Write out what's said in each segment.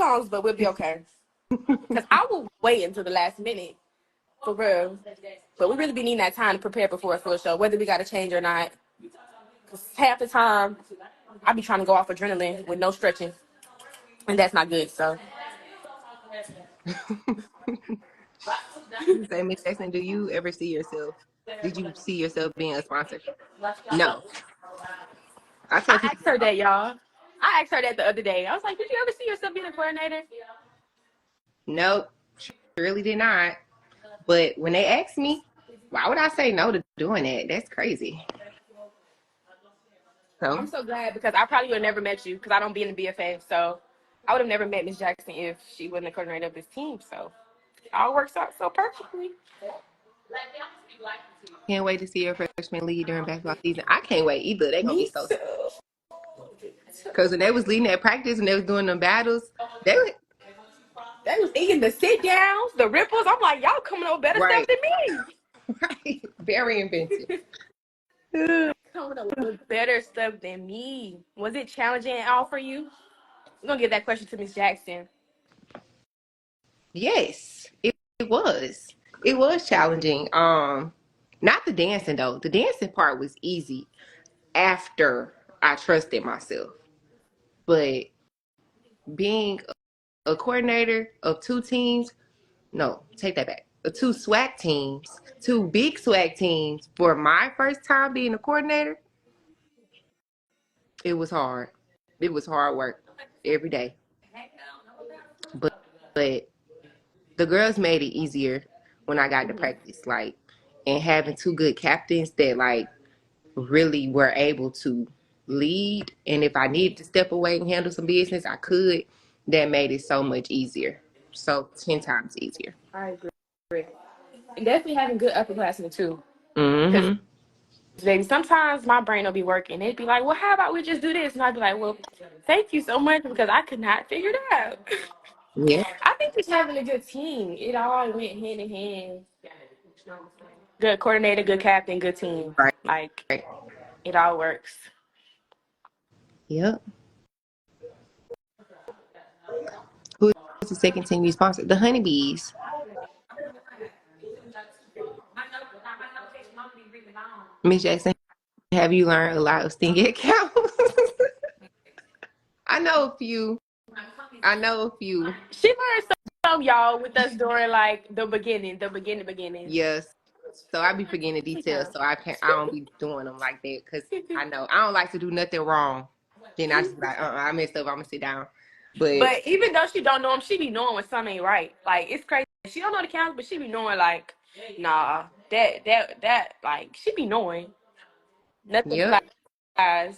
songs, but we'll be okay. Because I will wait until the last minute, for real. But we really be needing that time to prepare before a full show, whether we got to change or not. Because half the time, I be trying to go off adrenaline with no stretching, and that's not good. So, Say, Miss Jackson, do you ever see yourself? Did you see yourself being a sponsor? No. I tell I people asked her that, y'all. I asked her that the other day. I was like, "Did you ever see yourself being a coordinator?" nope, really did not. But when they ask me, why would I say no to doing that? That's crazy. So I'm so glad because I probably would have never met you because I don't be in the BFA. So I would have never met Miss Jackson if she wasn't the coordinator of this team. So it all works out so perfectly. can't wait to see your freshman lead during basketball season. I can't wait either. They're gonna be Me so too. because when they was leading that practice and they was doing them battles, they were They was eating the sit downs, the ripples. I'm like, y'all coming up with better stuff right, than me. right, very inventive. Coming up with better stuff than me. Was it challenging at all for you? We're gonna give that question to Miss Jackson. Yes, it was. It was challenging. Not the dancing though. The dancing part was easy after I trusted myself. But being a coordinator of two teams, no, take that back. Two SWAC teams, two big SWAC teams for my first time being a coordinator, it was hard. It was hard work every day. But the girls made it easier when I got to practice, like, and having two good captains that like really were able to lead. And if I needed to step away and handle some business, I could. That made it so much easier. So 10 times easier. I agree. And definitely having good upperclassmen too. Because Mm-hmm. baby, sometimes my brain will be working. They'd be like, well, how about we just do this? And I'd be like, well, thank you so much because I could not figure it out. Yeah. I think just having a good team, it all went hand in hand. Good coordinator, good captain, good team. Right. Like, Right. it all works. Yep. Who's the second team you sponsored? The Honeybees. Miss Jackson, have you learned a lot of Stingette counts? I know a few. I know a few. She learned some, y'all, with us during, like, the beginning. Yes. So I be forgetting the details, so I don't be doing them like that because I know I don't like to do nothing wrong. Then I just be like, I messed up. I'm gonna sit down. But But even though she don't know them, she be knowing when something ain't right. Like, it's crazy. She don't know the counts, but she be knowing, like, nah, like, she be knowing. Nothing yep, flies.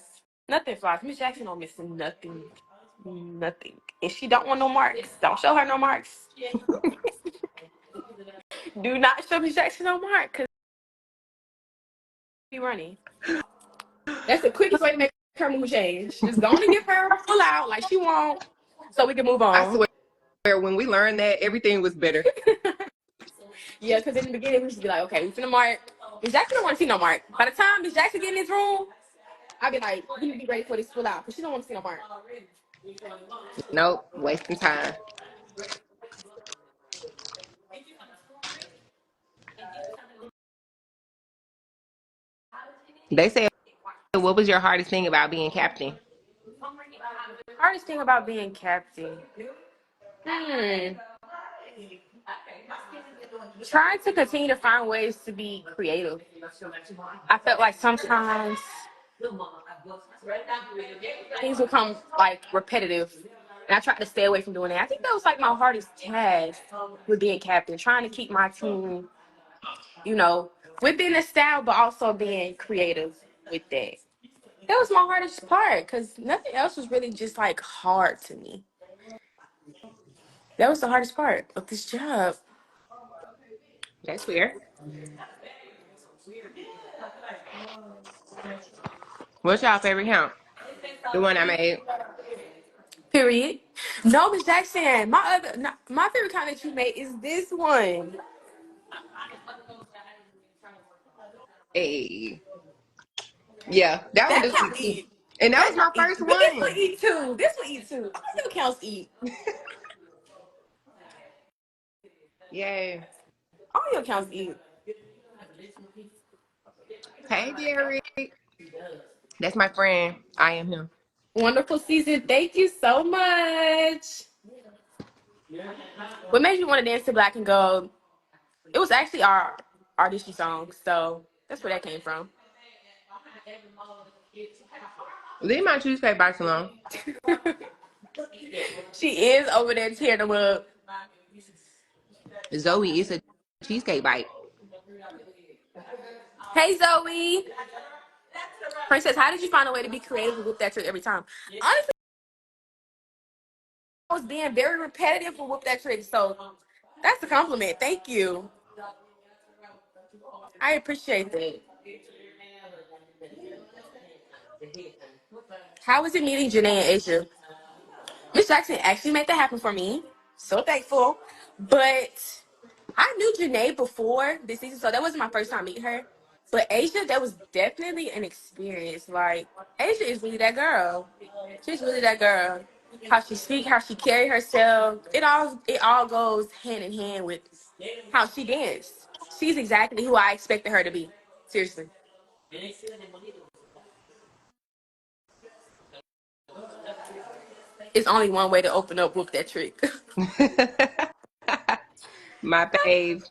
Nothing flies. Miss Jackson don't miss nothing. Nothing. If she don't want no marks, don't show her no marks. Do not show Miss Jackson no mark because she be running. That's the quickest way to make her mood change. Just go on and give her a full out like she won't so we can move I on. swear when we learned that, everything was better. Yeah, because in the beginning we used to be like, okay, we finna mark. Miss Jackson don't want to see no mark. By the time Miss Jackson get in this room, I'll be like, we need to be ready for this full out because she don't want to see no mark. Nope, wasting time. They said, what was your hardest thing about being captain? Hardest thing about being captain. Trying to continue to find ways to be creative. I felt like sometimes things become like repetitive. And I tried to stay away from doing that. I think that was like my hardest task with being captain, trying to keep my team, you know, within the style, but also being creative with that. That was my hardest part because nothing else was really just like hard to me. That was the hardest part of this job. That's fair. What's your favorite count? The one I made. Period. No, Miss Jackson. My favorite count that you made is this one. Hey. Yeah, that one That do count eat too. eat. And that That was my count eat. first But this one one. eat too. This one eat too. All your counts eat. Yay. All your accounts eat. Hey, Derek. That's my friend. I am him. Wonderful season. Thank you so much. What made you want to dance to Black and Gold? It was actually our audition song, so that's where that came from. Leave my cheesecake bites alone. She is over there tearing them up. Zoe is a cheesecake bite. Hey Zoe, Princess, how did you find a way to be creative and whip that trick every time? Honestly, I was being very repetitive and whip that trick, so that's a compliment. Thank you. I appreciate that. How was it meeting Janae and Asia? Miss Jackson actually made that happen for me. So thankful. But I knew Janae before this season, so that wasn't my first time meeting her. But Asia, that was definitely an experience. Like, Asia is really that girl. She's really that girl. How she speak, how she carry herself, it all goes hand in hand with how she danced. She's exactly who I expected her to be. Seriously. It's only one way to open up whoop that trick. My fave.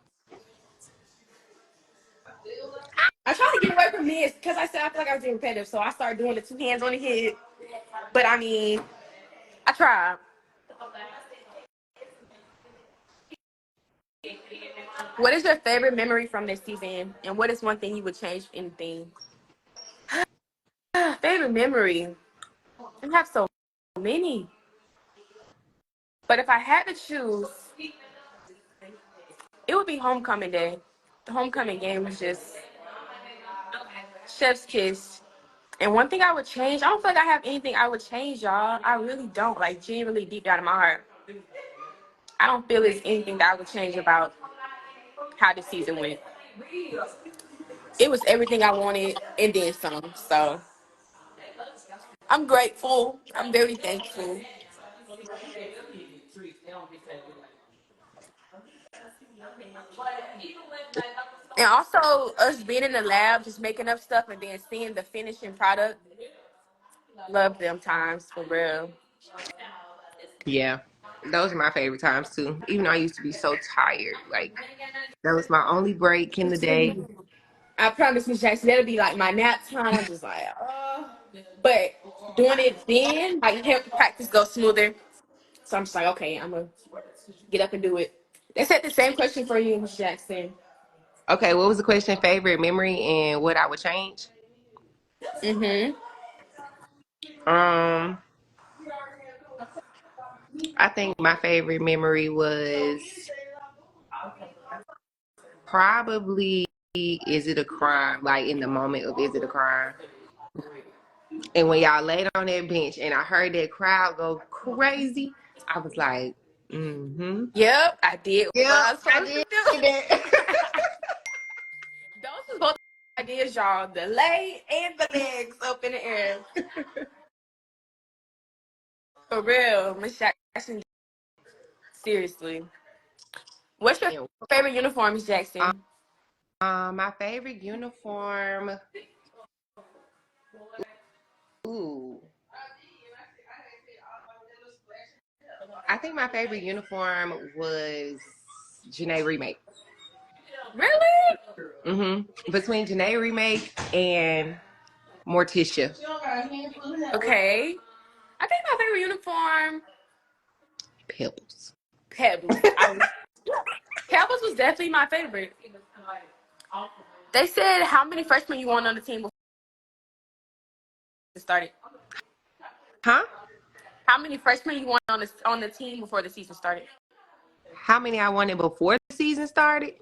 I try to get away from this because I said I feel like I was being repetitive, so I started doing the two hands on the head. But I mean, I tried. What is your favorite memory from this season, and what is one thing you would change? If anything? Favorite memory? I have so many, but if I had to choose, it would be homecoming day. The homecoming game was just chef's kiss. And one thing I would change, I don't feel like I have anything I would change, y'all. I really don't. Like, genuinely deep down in my heart, I don't feel there's anything that I would change about how the season went. It was everything I wanted and then some. So I'm grateful. I'm very thankful. And also us being in the lab, just making up stuff and then seeing the finishing product. Love them times for real. Yeah. Those are my favorite times too. Even though I used to be so tired. Like that was my only break in the day. I promise Miss Jackson, that'll be like my nap time. I'm just like, but doing it then, like help the practice go smoother. So I'm just like, okay, I'm gonna get up and do it. They said the same question for you, Miss Jackson. Okay, what was the question? Favorite memory and what I would change? Mm-hmm. Um, I think my favorite memory was probably Is It a Crime? Like in the moment of Is It a Crime? And when y'all laid on that bench and I heard that crowd go crazy, I was like, mm-hmm. Yep, I did what Yep, I was I supposed to did do. that. Those was both ideas, y'all. The lay and the legs up in the air. For real, Miss Jackson. Seriously. What's your favorite uniform, Miss Jackson? My favorite uniform. Ooh, I think my favorite uniform was Janae Remake. Really? Between Janae Remake and Morticia. Okay. I think my favorite uniform, Pebbles. Pebbles. Pebbles was definitely my favorite. They said how many freshmen you want on the team before it started. Huh? How many freshmen you want on the team before the season started? How many I wanted before the season started?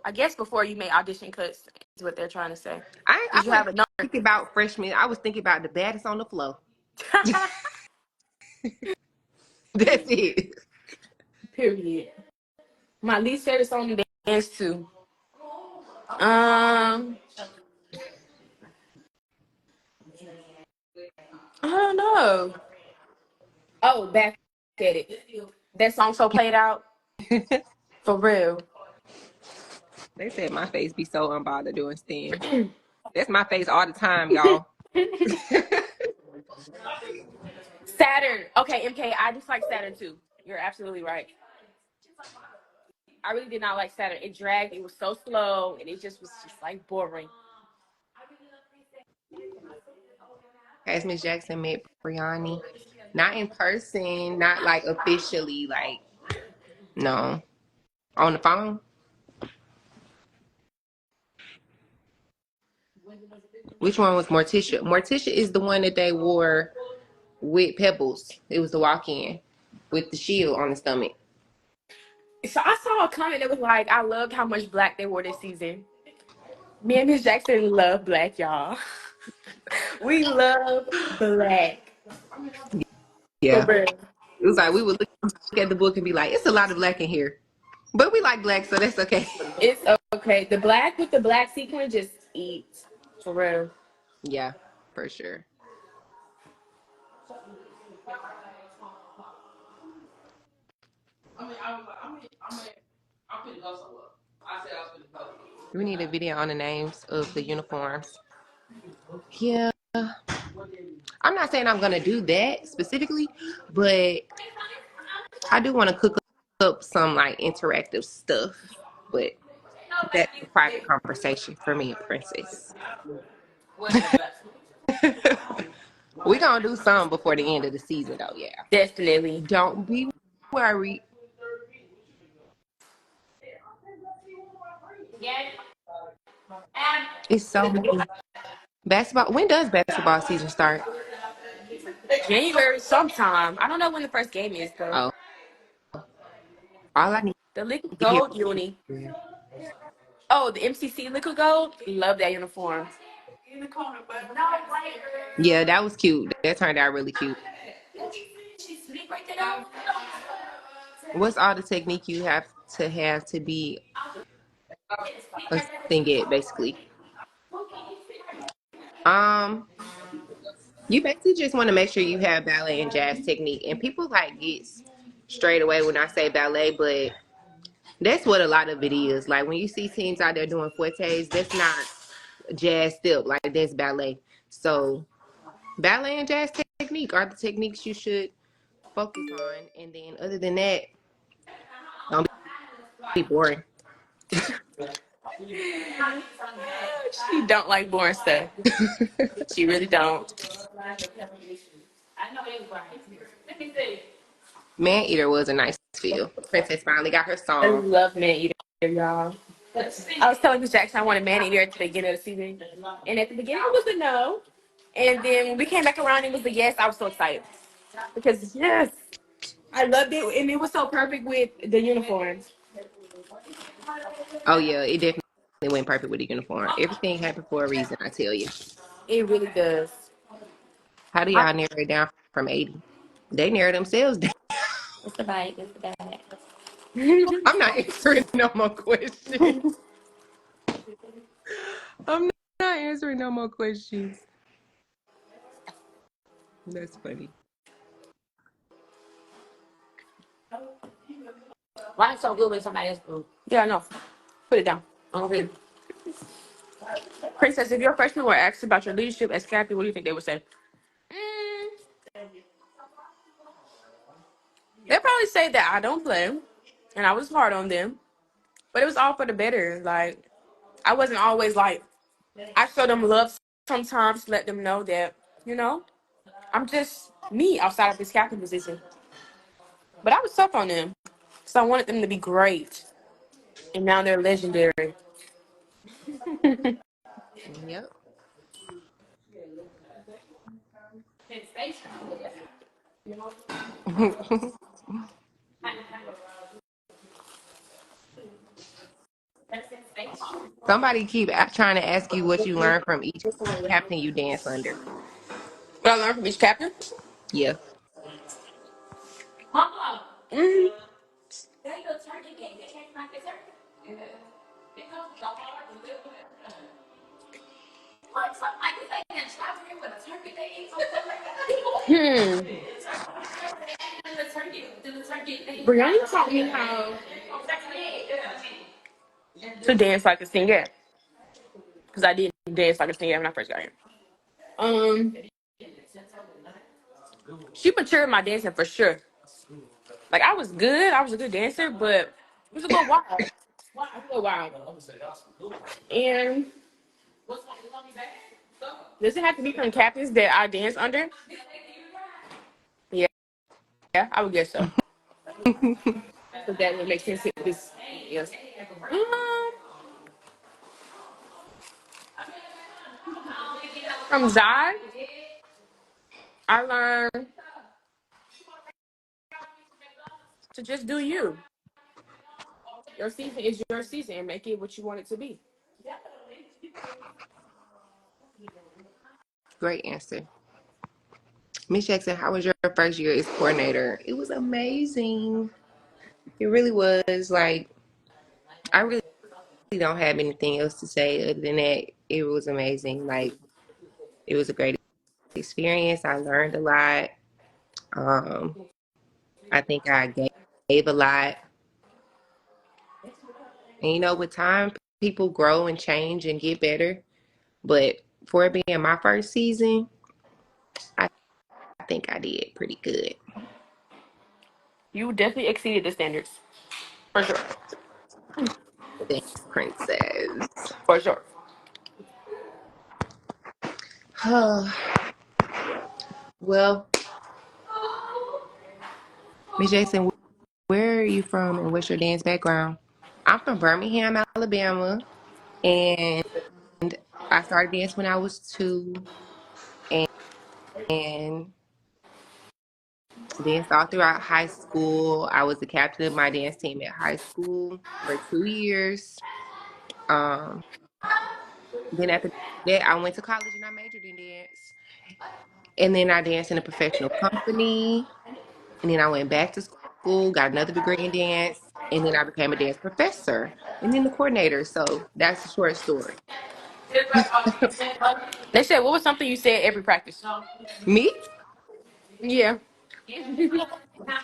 I guess before you made audition cuts is what they're trying to say. I Did you have wasn't a number? thinking about freshmen. I was thinking about the baddest on the floor. That's it. Period. My least favorite song to dance to. Um, I don't know. Oh, back at it. That song so played out for real. They said my face be so unbothered doing stand. That's my face all the time, y'all. Saturn. Okay, MK, I dislike Saturn too. You're absolutely right. I really did not like Saturn. It dragged. It was so slow, and it just was just like boring. Has Miss Jackson met Brianni? Not in person, not like officially, like no. On the phone? Which one was Morticia? Morticia is the one that they wore with Pebbles. It was the walk-in with the shield on the stomach. So I saw a comment that was like, "I loved how much black they wore this season." Me and Miss Jackson love black, y'all. We love black for Yeah. real. It was like we would look at the book and be like, it's a lot of black in here. But we like black, so that's okay. It's okay. The black with the black sequin just eats for real. Yeah, for sure. We need a video on the names of the uniforms. Yeah. I'm not saying I'm gonna do that specifically, but I do want to cook up some like interactive stuff. But that's a private conversation for me and Princess. We gonna do some before the end of the season though, yeah. Definitely. Don't be worried. It's so many basketball. When does basketball season start? January sometime. I don't know when the first game is though. Oh, all I need The liquid to hear. gold uni. Oh, the MCC liquid gold. Love that uniform. Yeah, that was cute. That turned out really cute. What's all the technique you have to be a singette, basically? Um, you basically just want to make sure you have ballet and jazz technique. And people like get straight away when I say ballet, but that's what a lot of it is. Like when you see teams out there doing fortes, that's not jazz step, like that's ballet. So ballet and jazz technique are the techniques you should focus on. And then other than that, don't be boring. She don't like boring stuff. She really don't. Man Eater was a nice feel. Princess finally got her I song. love man eater, y'all. I was telling Miss Jackson I wanted man eater at the beginning of the season, and at the beginning it was a no, and then when we came back around, it was a yes. I was so excited because yes, I loved it, and it was so perfect with the uniforms. Oh yeah, it definitely went perfect with the uniform. Everything happened for a reason, I tell you. It really does. How do I, y'all narrow it down from 80? They narrow themselves down. it's the bite. It's the bag. I'm not answering no more questions. I'm not answering no more questions. That's funny. Why it's so good with somebody else's food? Yeah, I know. Put it down. Okay. Princess, if your freshman were asked about your leadership as captain, what do you think they would say? Mm, they'd probably say that I don't play, and I was hard on them, but it was all for the better. Like I wasn't always like I showed them love sometimes, let them know that I'm just me outside of this captain position. But I was tough on them, so I wanted them to be great, and now they're legendary. Yep. Somebody keep trying to ask you what you learned from each captain you dance under. What I learned from each captain? Yeah. Mhm. Hmm. Brianna taught me how to dance like a singer because I didn't dance like a singer when I first got here. Um, she matured my dancing for sure. Like I was good, I was a good dancer, but it was a little wild. It was a little wild. And does it have to be from captains that I dance under? Yeah, yeah, I would guess so. So that would make sense. This, yes. From Zai, I learned to just do you. Your season is your season, and make it what you want it to be. Great answer. Miss Jackson, how was your first year as coordinator? It was amazing. It really was. Like, I really don't have anything else to say other than that. It was amazing. Like, it was a great experience. I learned a lot. Um, I think I gave a lot. And with time, people grow and change and get better. But for it being my first season, I think I did pretty good. You definitely exceeded the standards, for sure, Thanks, princess. for sure. Well, Miss Jackson, where are you from and what's your dance background? I'm from Birmingham, Alabama, and I started dance when I was 2 and danced all throughout high school. I was the captain of my dance team at high school for 2 years. Um, then after that, I went to college and I majored in dance. And then I danced in a professional company. And then I went back to school, got another degree in dance, and then I became a dance professor and then the coordinator. So that's the short story. They said, what was something you said every practice? Me? Yeah.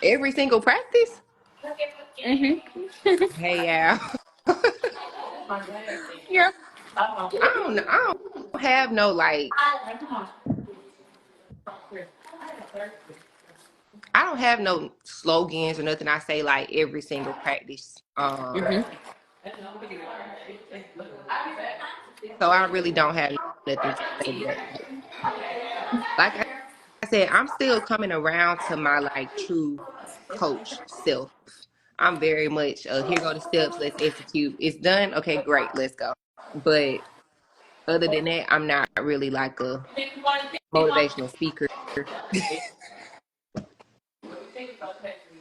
Every single practice? Mhm. Hey, yeah. Yeah. I don't have no like I don't have no slogans or nothing I say like every single practice. Mhm. So I really don't have nothing to say to that. Like I said, I'm still coming around to my like true coach self. I'm very much here go the steps, let's execute. It's done. Okay, great, let's go. But other than that, I'm not really like a motivational speaker.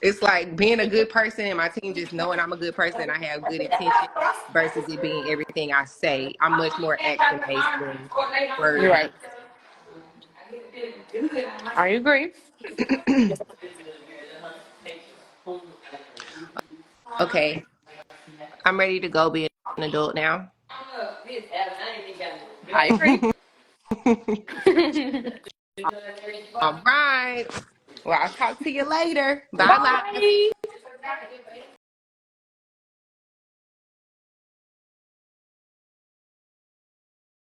It's like being a good person and my team just knowing I'm a good person and I have good intention versus it being everything I say. I'm much more action based than word You're right. based. I agree. Okay, I'm ready to go be an adult now. I agree. All right. Well, I'll talk to you later. Bye, live. Bye.